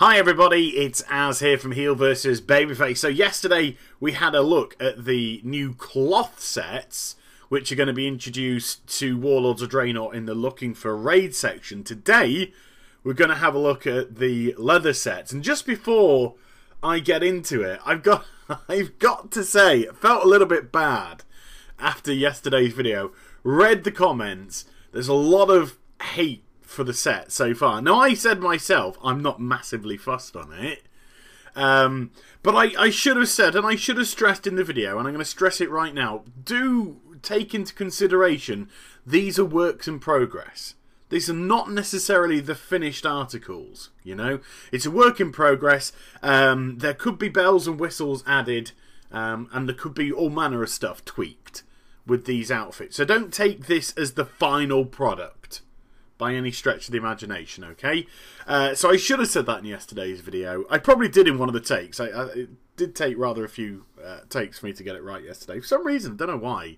Hi everybody, it's Az here from Heel vs Babyface. So yesterday we had a look at the new cloth sets which are going to be introduced to Warlords of Draenor in the Looking for Raid section. Today we're going to have a look at the leather sets, and just before I get into it, I've got to say, it felt a little bit bad after yesterday's video. Read the comments, there's a lot of hate for the set so far. Now, I said myself, I'm not massively fussed on it. But I should have said, and I should have stressed in the video, and I'm going to stress it right now, do take into consideration, these are works in progress. These are not necessarily the finished articles, you know. It's a work in progress. There could be bells and whistles added, and there could be all manner of stuff tweaked with these outfits. So don't take this as the final product by any stretch of the imagination, okay? So I should have said that in yesterday's video. I probably did in one of the takes. It did take rather a few takes for me to get it right yesterday. For some reason, don't know why.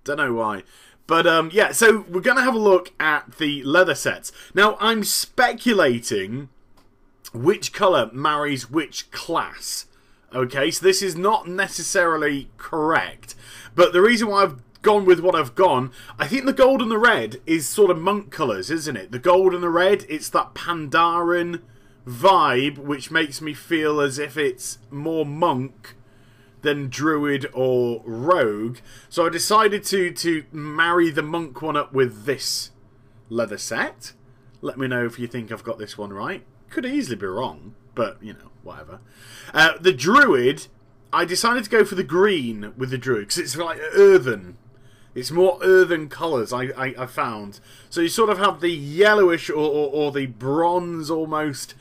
Don't know why. But yeah, so we're going to have a look at the leather sets. Now, I'm speculating which colour marries which class. Okay, so this is not necessarily correct. But the reason why I've gone with what I've gone, I think the gold and the red is sort of monk colours, isn't it? The gold and the red, it's that Pandaren vibe, which makes me feel as if it's more monk than druid or rogue. So I decided to marry the monk one up with this leather set. Let me know if you think I've got this one right. Could easily be wrong, but, you know, whatever. The druid, I decided to go for the green with the druid, because it's like earthen. It's more earthen colours, I found. So you sort of have the yellowish or the bronze almost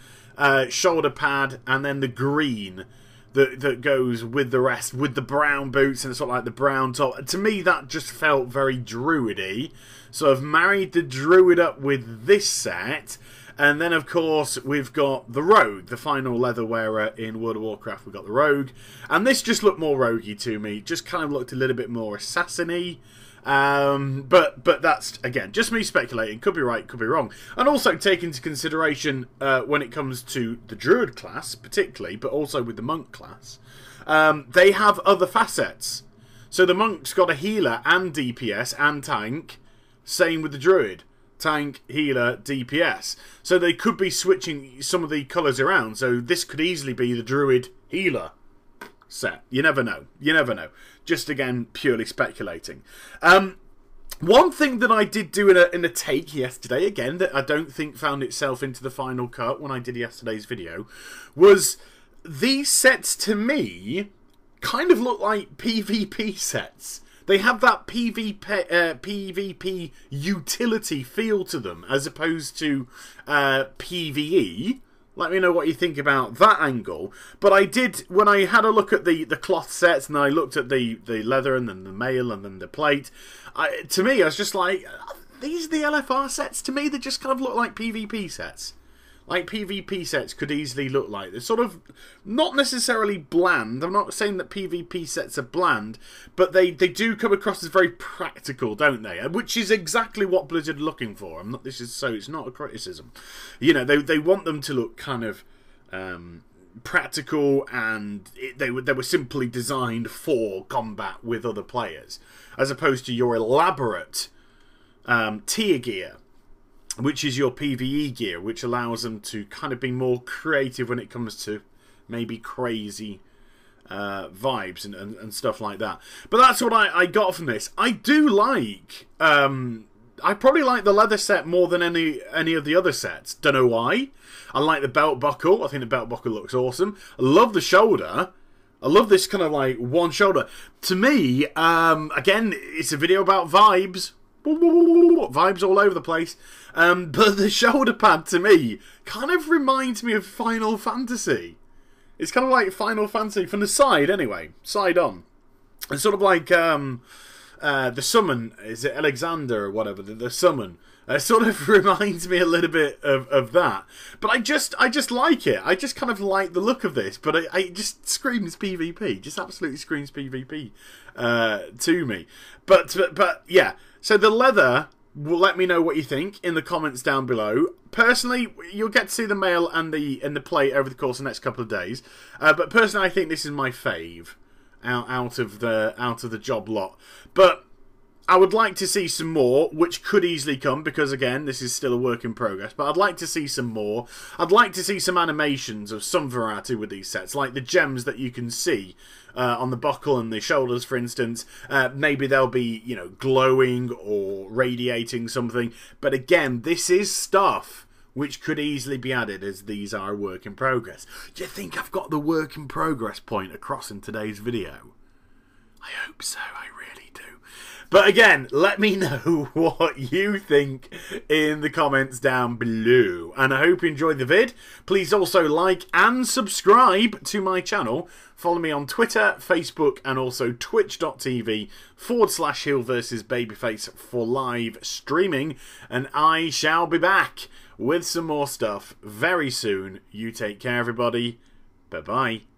shoulder pad, and then the green that goes with the rest, with the brown boots and sort of like the brown top. To me, that just felt very druidy. So I've married the druid up with this set. And then, of course, we've got the rogue, the final leather wearer in World of Warcraft. We've got the rogue. And this just looked more roguey to me. Just kind of looked a little bit more assassin-y. But that's, again, just me speculating. Could be right, could be wrong. And also take into consideration when it comes to the druid class, particularly, but also with the monk class, they have other facets. So the monk's got a healer and DPS and tank. Same with the druid. Tank, healer, DPS. So they could be switching some of the colours around. So this could easily be the druid healer set. You never know. You never know. Just, again, purely speculating. One thing that I did do in a take yesterday, again, that I don't think found itself into the final cut when I did yesterday's video, was these sets, to me, kind of look like PvP sets. They have that PvP utility feel to them, as opposed to PvE. Let me know what you think about that angle. But I did, when I had a look at the cloth sets, and I looked at the leather, and then the mail, and then the plate, to me, I was just like, these are the LFR sets? To me, they just kind of look like PvP sets. Like PvP sets could easily look like. They're sort of not necessarily bland. I'm not saying that PvP sets are bland, but they do come across as very practical, don't they? Which is exactly what Blizzard are looking for. It's not a criticism. You know, they want them to look kind of practical, and they were simply designed for combat with other players, as opposed to your elaborate tier gear, which is your PvE gear, which allows them to kind of be more creative when it comes to maybe crazy vibes and stuff like that. But that's what I got from this. I do like, I probably like the leather set more than any of the other sets. Don't know why. I like the belt buckle. I think the belt buckle looks awesome. I love the shoulder. I love this kind of like one shoulder. To me, again, it's a video about vibes. Vibes all over the place. But the shoulder pad, to me, kind of reminds me of Final Fantasy. It's kind of like Final Fantasy, from the side anyway. Side on. It's sort of like the summon. Is it Alexander or whatever? The summon. Sort of reminds me a little bit of that. But I just like it. I just kind of like the look of this. But it just screams PvP. Just absolutely screams PvP to me. But yeah. So the leather Well, let me know what you think in the comments down below. Personally, you'll get to see the mail and the plate over the course of the next couple of days. But personally, I think this is my fave out of the job lot. But I would like to see some more, which could easily come, because again, this is still a work in progress, but I'd like to see some more. I'd like to see some animations of some variety with these sets, like the gems that you can see on the buckle and the shoulders, for instance. Maybe they'll be, you know, glowing or radiating something, but again, this is stuff which could easily be added, as these are a work in progress. Do you think I've got the work in progress point across in today's video? I hope so, I really do. But again, let me know what you think in the comments down below. And I hope you enjoyed the vid. Please also like and subscribe to my channel. Follow me on Twitter, Facebook, and also twitch.tv/Heel vs Babyface for live streaming. And I shall be back with some more stuff very soon. You take care, everybody. Bye-bye.